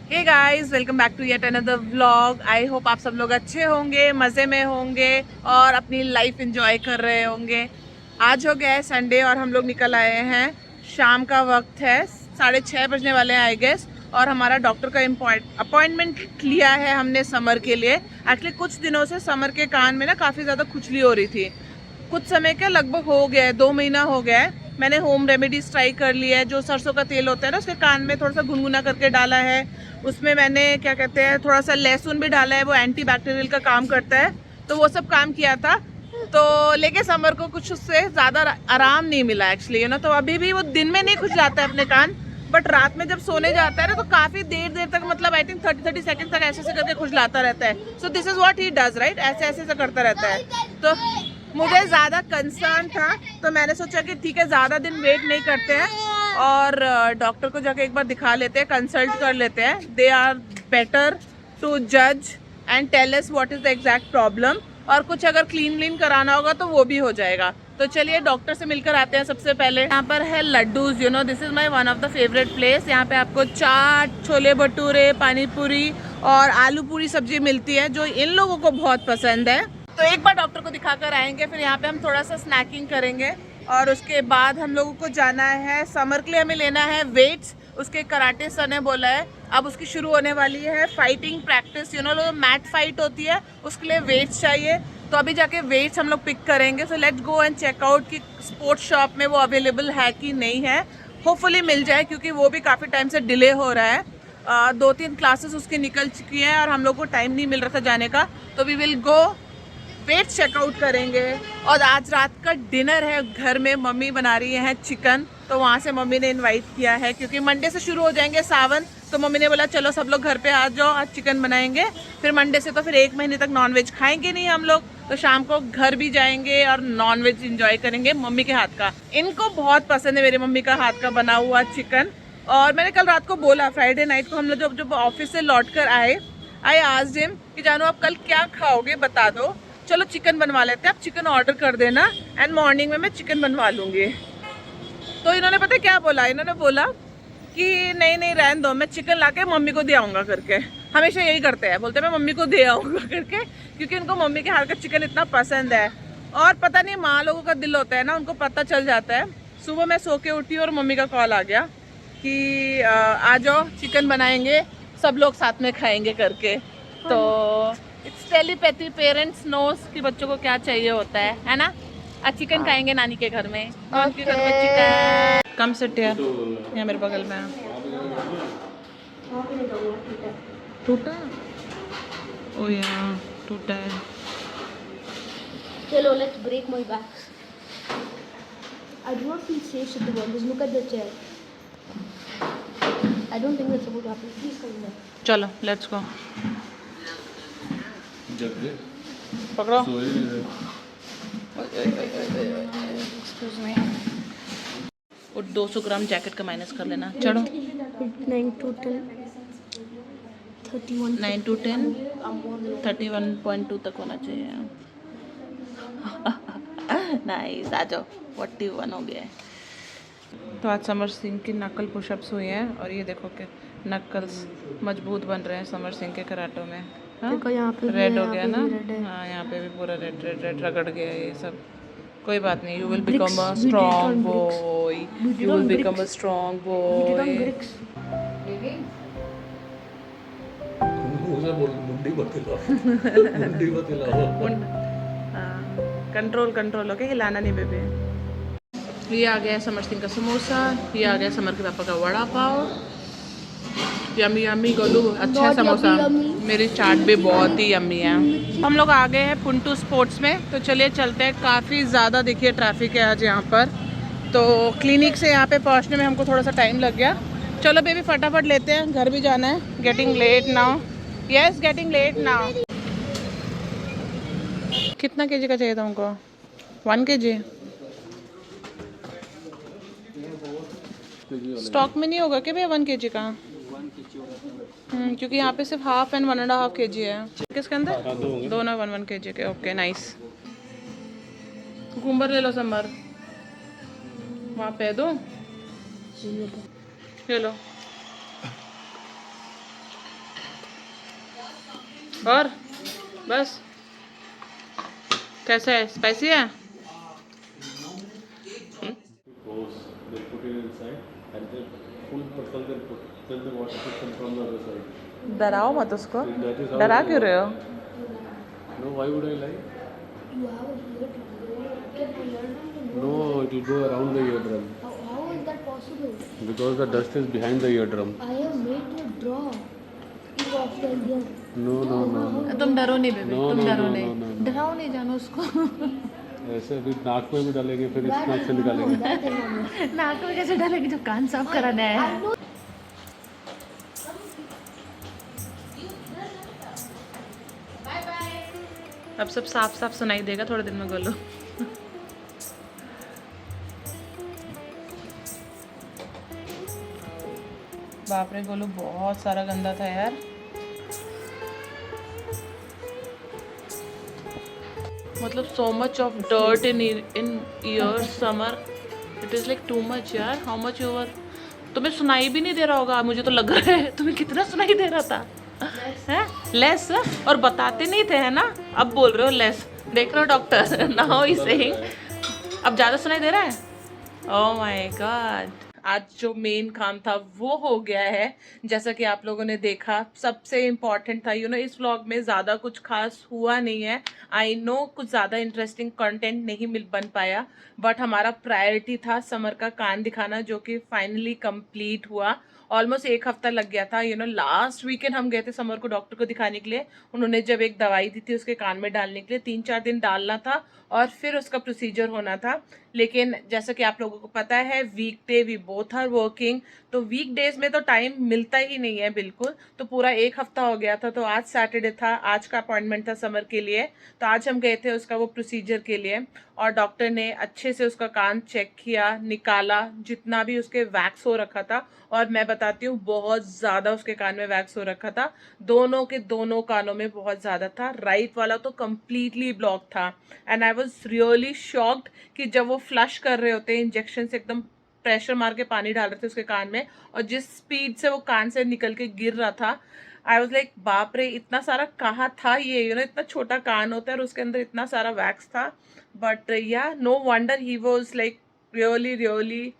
Hey guys, welcome back to yet another vlog. I hope आप सब लोग अच्छे होंगे, मज़े में होंगे और अपनी लाइफ एंजॉय कर रहे होंगे। आज हो गया है संडे और हम लोग निकल आए हैं। शाम का वक्त है, 6:30 बजने वाले हैं आई गेस। और हमारा डॉक्टर का अपॉइंटमेंट लिया है हमने समर के लिए। एक्चुअली कुछ दिनों से समर के कान में ना काफ़ी ज़्यादा खुजली हो रही थी। कुछ समय के लगभग हो गया है, 2 महीना हो गया है। मैंने होम रेमेडीज ट्राई कर लिया है। जो सरसों का तेल होता है ना, उसके कान में थोड़ा सा गुनगुना करके डाला है। उसमें मैंने क्या कहते हैं, थोड़ा सा लहसुन भी डाला है, वो एंटी बैक्टीरियल का काम करता है। तो वो सब काम किया था। तो लेके समर को कुछ उससे ज़्यादा आराम नहीं मिला एक्चुअली, ना। तो अभी भी वो दिन में नहीं खुजलाता है अपने कान, बट रात में जब सोने जाता है ना, तो काफ़ी देर देर तक, मतलब आई थिंक 30 सेकंड तक ऐसे ऐसे करके खुजलाता रहता है। So this is what he does, right. ऐसे ऐसे ऐसे करता रहता है। तो मुझे ज़्यादा कंसर्न था, तो मैंने सोचा कि ठीक है, ज़्यादा दिन वेट नहीं करते हैं और डॉक्टर को जाके एक बार दिखा लेते हैं, कंसल्ट कर लेते हैं। दे आर बेटर टू जज and tell us what is the exact problem. और कुछ अगर क्लीन कराना होगा तो वो भी हो जाएगा। तो चलिए डॉक्टर से मिलकर आते हैं। सबसे पहले यहाँ पर है laddoos, you know this is my one of the favourite place. यहाँ पे आपको चाट, छोले भटूरे, पानी पूरी और आलू पूरी सब्जी मिलती है, जो इन लोगों को बहुत पसंद है। तो एक बार डॉक्टर को दिखाकर आएंगे, फिर यहाँ पे हम थोड़ा सा स्नैकिंग करेंगे और उसके बाद हम लोगों को जाना है समर के लिए। हमें लेना है वेट्स। उसके कराटे सर ने बोला है अब उसकी शुरू होने वाली है fighting practice, you know mat fight होती है, उसके लिए वेट्स चाहिए। तो अभी जाके वेट्स हम लोग पिक करेंगे। So let's go and check out कि स्पोर्ट्स शॉप में वो अवेलेबल है कि नहीं है। होपफुली मिल जाए, क्योंकि वो भी काफ़ी टाइम से डिले हो रहा है। 2-3 क्लासेस उसकी निकल चुकी हैं और हम लोग को टाइम नहीं मिल रहा था जाने का। तो we will go, wait check out करेंगे। और आज रात का डिनर है घर में, मम्मी बना रही है चिकन। तो वहाँ से मम्मी ने इनवाइट किया है, क्योंकि मंडे से शुरू हो जाएंगे सावन। तो मम्मी ने बोला चलो सब लोग घर पे आ जाओ, आज चिकन बनाएंगे। फिर मंडे से तो फिर 1 महीने तक नॉनवेज खाएंगे नहीं हम लोग। तो शाम को घर भी जाएंगे और नॉनवेज इंजॉय करेंगे मम्मी के हाथ का। इनको बहुत पसंद है मेरी मम्मी का हाथ का बना हुआ चिकन। और मैंने कल रात को बोला, फ्राइडे नाइट को हम लोग जब ऑफिस से लौट कर आए, आई आस्क्ड हिम कि जानू आप कल क्या खाओगे बता दो, चलो चिकन बनवा लेते हैं, आप चिकन ऑर्डर कर देना एंड मॉर्निंग में मैं चिकन बनवा लूँगी। तो इन्होंने पता क्या बोला, इन्होंने बोला कि नहीं नहीं रहने दो, मैं चिकन लाके मम्मी को दे आऊँगा करके। हमेशा यही करते हैं, बोलते हैं मैं मम्मी को दे आऊँगा करके, क्योंकि उनको मम्मी के हाथ का चिकन इतना पसंद है। और पता नहीं, माँ लोगों का दिल होता है ना, उनको पता चल जाता है। सुबह मैं सो के उठी और मम्मी का कॉल आ गया कि आ जाओ चिकन बनाएंगे, सब लोग साथ में खाएंगे करके। तो इट्स टेलीपैथी, पेरेंट्स नोस कि बच्चों को क्या चाहिए होता है ना। आज चिकन खाएंगे नानी के घर में, उनके घर में चिकन। कम से टेयर यहाँ मेरे बगल में टूटा। ओ यार टूटा है। चलो, let's break my back. I do not feel safe with the world. Just look at the chair. I don't think that's supposed to happen. Please come here. चलो लेट्स गो। पकड़ो। Excuse me. और 200 ग्राम jacket का minus कर लेना। चढ़ो। 9 to 10. 31. 9 to 10 31.2 तक होना चाहिए। नाइस, आ जाओ। 41 हो गया है। तो आज समर सिंह की नकल पुशअप्स हुई हैं और ये देखो कि नकल्स मजबूत बन रहे हैं समर सिंह के कराटों में। हाँ? देखो यहाँ पे रेड हो गया ना। हाँ, यहाँ पे भी पूरा रेड रेड रेड रगड़ गया ये सब। कोई बात नहीं, you will become a strong boy, you will become a strong boy. Control control, okay, हिलाना नहीं बेबी। ये आ गया समर सिंह का समोसा, ये आ गया समर के पापा का वड़ा पाव। यम्मी यम्मी गोलू, अच्छा है समोसा। मेरी चाट भी बहुत ही यम्मी है। हम लोग आ गए हैं पुंटू स्पोर्ट्स में, तो चलिए चलते हैं। काफ़ी ज़्यादा देखिए ट्रैफिक है आज यहाँ पर। तो क्लिनिक से यहाँ पे पहुँचने में हमको थोड़ा सा टाइम लग गया। चलो बेबी फटाफट लेते हैं, घर भी जाना है। Getting late now, yes getting late now. कितना केजी का चाहिए था हमको? 1 kg। स्टॉक में नहीं होगा क्या भैया 1 kg का? क्योंकि यहाँ पे सिर्फ 1.5 and 1.5 kg है। किसके अंदर? दोनों 1 kg के। Okay nice. कुकुम्बर ले लो समर, वहाँ पे दो, ले लो। और बस कैसा है, स्पाइसी है? Goes, they put it inside, and then full bottle they put, then the water should come from the other side. डराओ मत उसको, So that is how डरा it क्यों will रहे work. हो? No, why would I lie? You have a eardrum. Can a eardrum No, it will go around the eardrum How is that possible? because the dust is behind the eardrum. I have made you draw. You off the ear. No, no, no, no. तुम डरो नहीं baby, No, तुम no, डरो no, नहीं, no, no, no. डराओ नहीं जानो उसको। ऐसे अभी नाक में भी डालेंगे फिर इस That नाक I से know, निकालेंगे. that I know. नाक में कैसे डालेगी जब कान साफ कराना है? I know. अब सब साफ साफ सुनाई देगा थोड़े दिन में गोलू। बाप रे गोलू बहुत सारा गंदा था यार। मतलब so much of dirt in year summer, it is like too much यार। हाउ मच ओवर, तुम्हें सुनाई भी नहीं दे रहा होगा, मुझे तो लग रहा है तुम्हें कितना सुनाई दे रहा था है? लेस, और बताते नहीं थे है ना, अब बोल रहे हो लेस। देख रहे हो डॉक्टर, नाउ ही सेइंग अब ज़्यादा सुनाई दे रहा है। ओह माय गॉड, आज जो मेन काम था वो हो गया है। जैसा कि आप लोगों ने देखा, सबसे इम्पॉर्टेंट था इस व्लॉग में ज़्यादा कुछ खास हुआ नहीं है। आई नो कुछ ज़्यादा इंटरेस्टिंग कंटेंट नहीं बन पाया, बट हमारा प्रायोरिटी था समर का कान दिखाना, जो कि फाइनली कंप्लीट हुआ। ऑलमोस्ट एक हफ्ता लग गया था। लास्ट वीकेंड हम गए थे समर को डॉक्टर को दिखाने के लिए। उन्होंने जब एक दवाई दी थी उसके कान में डालने के लिए, 3-4 दिन डालना था और फिर उसका प्रोसीजर होना था। लेकिन जैसा कि आप लोगों को पता है, वीकडे वी बोथ आर वर्किंग, तो वीकडेज में तो टाइम मिलता ही नहीं है बिल्कुल। तो पूरा एक हफ्ता हो गया था। तो आज सैटरडे था, आज का अपॉइंटमेंट था समर के लिए। तो आज हम गए थे उसका वो प्रोसीजर के लिए, और डॉक्टर ने अच्छे से उसका कान चेक किया, निकाला जितना भी उसके वैक्स हो रखा था। और मैं बताती हूँ, बहुत ज़्यादा उसके कान में वैक्स हो रखा था, दोनों के दोनों कानों में बहुत ज़्यादा था। राइट वाला तो कम्प्लीटली ब्लॉक था। And I was really shocked कि जब वो फ्लश कर रहे होते, इंजेक्शन से एकदम प्रेशर मार के पानी डाल रहे थे उसके कान में, और जिस स्पीड से वो कान से निकल के गिर रहा था, आई वॉज लाइक बाप रे, इतना सारा कहाँ था ये, इतना छोटा कान होता है और उसके अंदर इतना सारा वैक्स था। But yeah no wonder he was like really really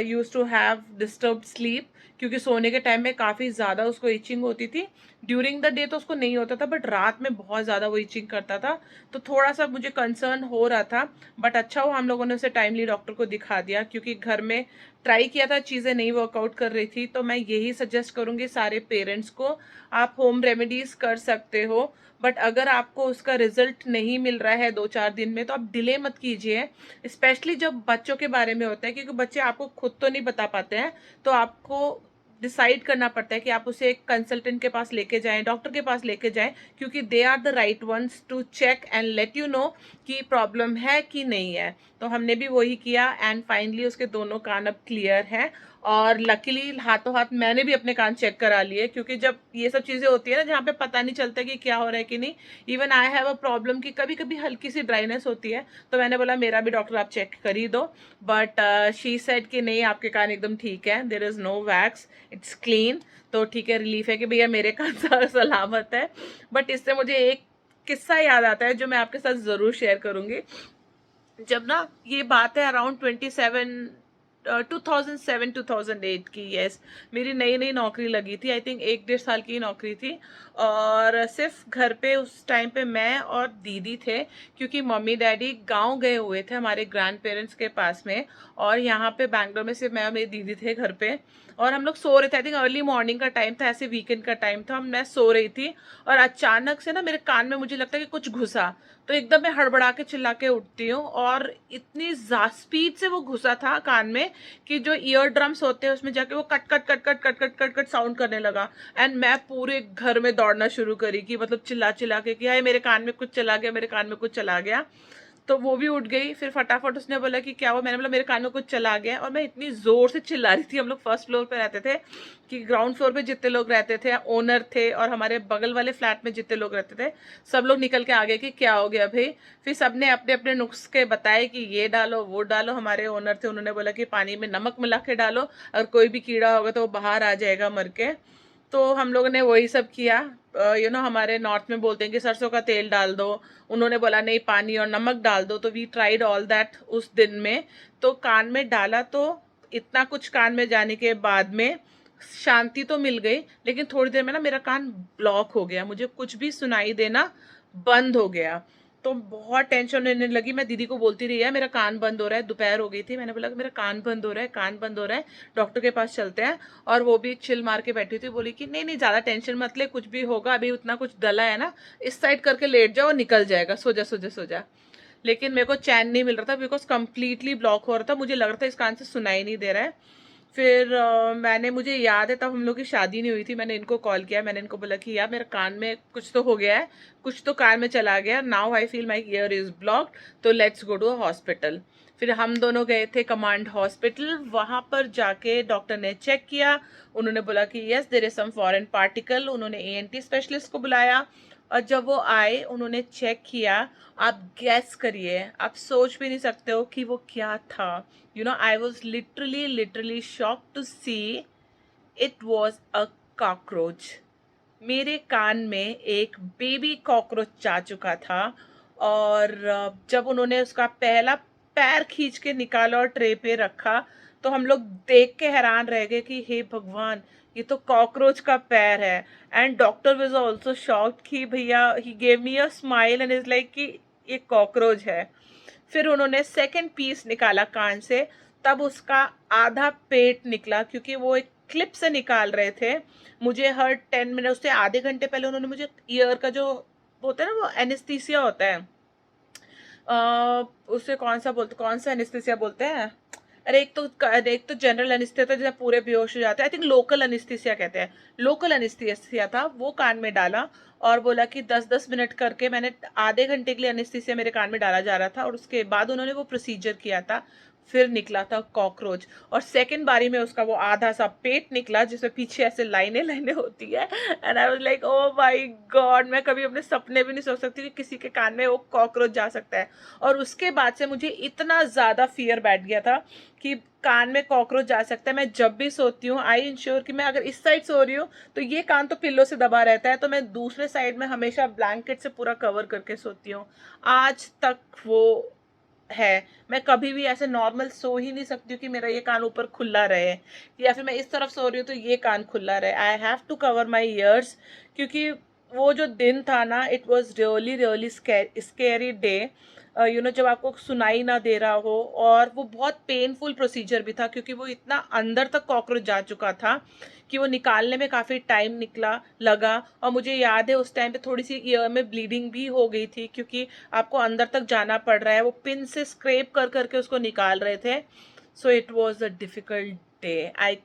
used to have disturbed sleep, क्योंकि सोने के टाइम में काफ़ी ज़्यादा उसको इचिंग होती थी। ड्यूरिंग द डे तो उसको नहीं होता था, बट रात में बहुत ज़्यादा वो इचिंग करता था। तो थोड़ा सा मुझे कंसर्न हो रहा था, बट अच्छा हुआ हम लोगों ने उसे टाइमली डॉक्टर को दिखा दिया, क्योंकि घर में ट्राई किया था, चीज़ें नहीं वर्कआउट कर रही थी। तो मैं यही सजेस्ट करूँगी सारे पेरेंट्स को, आप होम रेमेडीज़ कर सकते हो, बट अगर आपको उसका रिजल्ट नहीं मिल रहा है 2-4 दिन में, तो आप डिले मत कीजिए। स्पेशली जब बच्चों के बारे में होता है, क्योंकि बच्चे आपको खुद तो नहीं बता पाते हैं, तो आपको डिसाइड करना पड़ता है कि आप उसे एक कंसल्टेंट के पास लेके जाएं, डॉक्टर के पास लेके जाएं, क्योंकि they are the right ones to check and let you know कि प्रॉब्लम है कि नहीं है। तो हमने भी वही किया, एंड फाइनली उसके दोनों कान अब क्लियर हैं। और लकीली हाथों हाथ मैंने भी अपने कान चेक करा लिए, क्योंकि जब ये सब चीज़ें होती है ना, जहाँ पे पता नहीं चलता कि क्या हो रहा है कि नहीं। Even I have a problem कि कभी कभी हल्की सी ड्राइनेस होती है, तो मैंने बोला मेरा भी डॉक्टर आप चेक कर ही दो। बट शी सेड कि नहीं, आपके कान एकदम ठीक है, there is no wax, it's clean. तो ठीक है, रिलीफ है कि भैया मेरे कान सलामत है। बट इससे मुझे एक किस्सा याद आता है जो मैं आपके साथ ज़रूर शेयर करूँगी। जब ना ये बात है अराउंड 2007-2008 की, यस, मेरी नई नई नौकरी लगी थी। आई थिंक 1-1.5 साल की नौकरी थी, और सिर्फ घर पे उस टाइम पे मैं और दीदी थे, क्योंकि मम्मी डैडी गांव गए हुए थे हमारे ग्रैंड पेरेंट्स के पास में, और यहाँ पे बैंगलोर में सिर्फ मैं और मेरी दीदी थे घर पे। और हम लोग सो रहे थे, आई थिंक अर्ली मॉर्निंग का टाइम था, ऐसे वीकेंड का टाइम था, मैं सो रही थी, और अचानक से ना मेरे कान में मुझे लगता है कि कुछ घुसा। तो एकदम मैं हड़बड़ा के चिल्ला के उठती हूँ, और इतनी स्पीड से वो घुसा था कान में कि जो ईयर ड्रम्स होते हैं उसमें जाके वो cut cut cut cut cut cut cut cut sound करने लगा। एंड मैं पूरे घर में दौड़ना शुरू करी कि मतलब चिल्ला चिल्ला के कि हाय मेरे कान में कुछ चला गया, मेरे कान में कुछ चला गया। तो वो भी उठ गई, फिर फटाफट उसने बोला कि क्या हुआ, मैंने बोला मेरे कान में कुछ चला गया। और मैं इतनी ज़ोर से चिल्ला रही थी, हम लोग फर्स्ट फ्लोर पे रहते थे, कि ग्राउंड फ्लोर पे जितने लोग रहते थे, ओनर थे, और हमारे बगल वाले फ्लैट में जितने लोग रहते थे, सब लोग निकल के आ गए कि क्या हो गया भाई। फिर सबने अपने अपने नुस्खे बताए कि ये डालो वो डालो। हमारे ओनर थे, उन्होंने बोला कि पानी में नमक मिला के डालो, अगर कोई भी कीड़ा होगा तो वो बाहर आ जाएगा मर के। तो हम लोगों ने वही सब किया। हमारे नॉर्थ में बोलते हैं कि सरसों का तेल डाल दो, उन्होंने बोला नहीं पानी और नमक डाल दो, तो वी ट्राइड ऑल दैट उस दिन में। तो कान में डाला तो इतना कुछ कान में जाने के बाद में शांति तो मिल गई, लेकिन थोड़ी देर में ना मेरा कान ब्लॉक हो गया, मुझे कुछ भी सुनाई देना बंद हो गया। तो बहुत टेंशन होने लगी। मैं दीदी को बोलती रही है मेरा कान बंद हो रहा है, दोपहर हो गई थी, मैंने बोला मेरा कान बंद हो रहा है, कान बंद हो रहा है, डॉक्टर के पास चलते हैं। और वो भी चिल मार के बैठी थी, बोली कि नहीं नहीं ज़्यादा टेंशन मत ले, कुछ भी होगा, अभी उतना कुछ डला है ना, इस साइड करके लेट जाओ, निकल जाएगा, सो जा सो जा सो जा। लेकिन मेरे को चैन नहीं मिल रहा था, बिकॉज कम्प्लीटली ब्लॉक हो रहा था, मुझे लग रहा था इस कान से सुनाई नहीं दे रहा है। फिर मुझे याद है तब हम लोग की शादी नहीं हुई थी, मैंने इनको कॉल किया, मैंने इनको बोला कि यार मेरा कान में कुछ तो हो गया है, कुछ तो कान में चला गया, now I feel my ear is blocked, तो let's go to a hospital. फिर हम दोनों गए थे कमांड हॉस्पिटल, वहाँ पर जाके डॉक्टर ने चेक किया, उन्होंने बोला कि yes there is some foreign particle, उन्होंने ENT स्पेशलिस्ट को बुलाया। और जब वो आए उन्होंने चेक किया, आप गैस करिए, आप सोच भी नहीं सकते हो कि वो क्या था। I was literally shock to see it was a cockroach. मेरे कान में एक बेबी कॉकरोच जा चुका था। और जब उन्होंने उसका पहला पैर खींच के निकाला और ट्रे पे रखा, तो हम लोग देख के हैरान रह गए कि हे भगवान, ये तो कॉकरोच का पैर है। And doctor was also shocked कि भैया, he gave me a smile and is like कि ये कॉकरोच है। फिर उन्होंने सेकंड पीस निकाला कान से, तब उसका आधा पेट निकला, क्योंकि वो एक क्लिप से निकाल रहे थे। मुझे हर 10 मिनट से आधे घंटे पहले उन्होंने मुझे ईयर का जो होता है ना, वो एनेस्थीसिया होता है, उसे कौन सा एनेस्थीसिया बोलते हैं, अरे एक तो जनरल एनेस्थीसिया था जैसे पूरे बेहोश हो जाते हैं, आई थिंक लोकल एनेस्थीसिया कहते हैं, लोकल एनेस्थीसिया था, वो कान में डाला। और बोला कि 10-10 मिनट करके, मैंने आधे घंटे के लिए एनेस्थीसिया मेरे कान में डाला जा रहा था, और उसके बाद उन्होंने वो प्रोसीजर किया था, फिर निकला था कॉकरोच। और सेकंड बारी में उसका वो आधा सा पेट निकला, जिसमें पीछे ऐसे लाइनें होती है। And I was like oh my God, मैं कभी अपने सपने भी नहीं सोच सकती कि किसी के कान में वो कॉकरोच जा सकता है। और उसके बाद से मुझे इतना ज़्यादा फियर बैठ गया था कि कान में कॉकरोच जा सकता है। मैं जब भी सोती हूँ, आई इंश्योर कि मैं अगर इस साइड सो रही हूँ तो ये कान तो पिल्लो से दबा रहता है, तो मैं दूसरे साइड में हमेशा ब्लैंकेट से पूरा कवर करके सोती हूँ। आज तक वो है, मैं कभी भी ऐसे नॉर्मल सो ही नहीं सकती हूँ कि मेरा ये कान ऊपर खुला रहे, या फिर मैं इस तरफ सो रही हूँ तो ये कान खुला रहे। I have to cover my ears, क्योंकि वो जो दिन था ना, it was really scary day. जब आपको सुनाई ना दे रहा हो, और वो बहुत पेनफुल प्रोसीजर भी था, क्योंकि वो इतना अंदर तक कॉकरोच जा चुका था कि वो निकालने में काफ़ी टाइम लगा। और मुझे याद है उस टाइम पे थोड़ी सी ईयर में ब्लीडिंग भी हो गई थी, क्योंकि आपको अंदर तक जाना पड़ रहा है, वो पिन से स्क्रैप कर करके उसको निकाल रहे थे। So it was a difficult day, I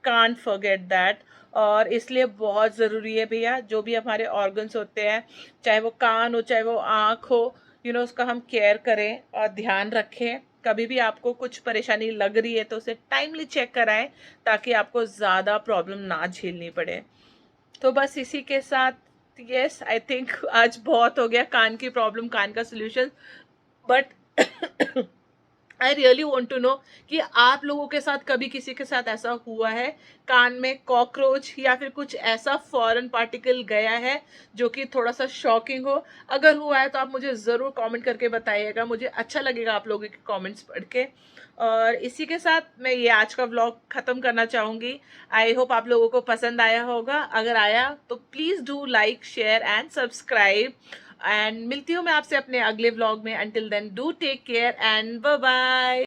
can't forget that. और इसलिए बहुत ज़रूरी है भैया, जो भी हमारे ऑर्गन्स होते हैं, चाहे वो कान हो चाहे वो आँख हो, उसका हम केयर करें और ध्यान रखें। कभी भी आपको कुछ परेशानी लग रही है तो उसे टाइमली चेक कराएं, ताकि आपको ज़्यादा प्रॉब्लम ना झेलनी पड़े। तो बस इसी के साथ यस, आई थिंक आज बहुत हो गया कान की प्रॉब्लम, कान का solution. But I really want to know कि आप लोगों के साथ कभी किसी के साथ ऐसा हुआ है, कान में कॉकरोच या फिर कुछ ऐसा फॉरेन पार्टिकल गया है जो कि थोड़ा सा शॉकिंग हो। अगर हुआ है तो आप मुझे ज़रूर कमेंट करके बताइएगा, मुझे अच्छा लगेगा आप लोगों के कमेंट्स पढ़ के। और इसी के साथ मैं ये आज का व्लॉग ख़त्म करना चाहूँगी। आई होप आप लोगों को पसंद आया होगा, अगर आया तो please do like, share and subscribe. And मिलती हूँ मैं आपसे अपने अगले व्लॉग में। Until then do take care and bye bye.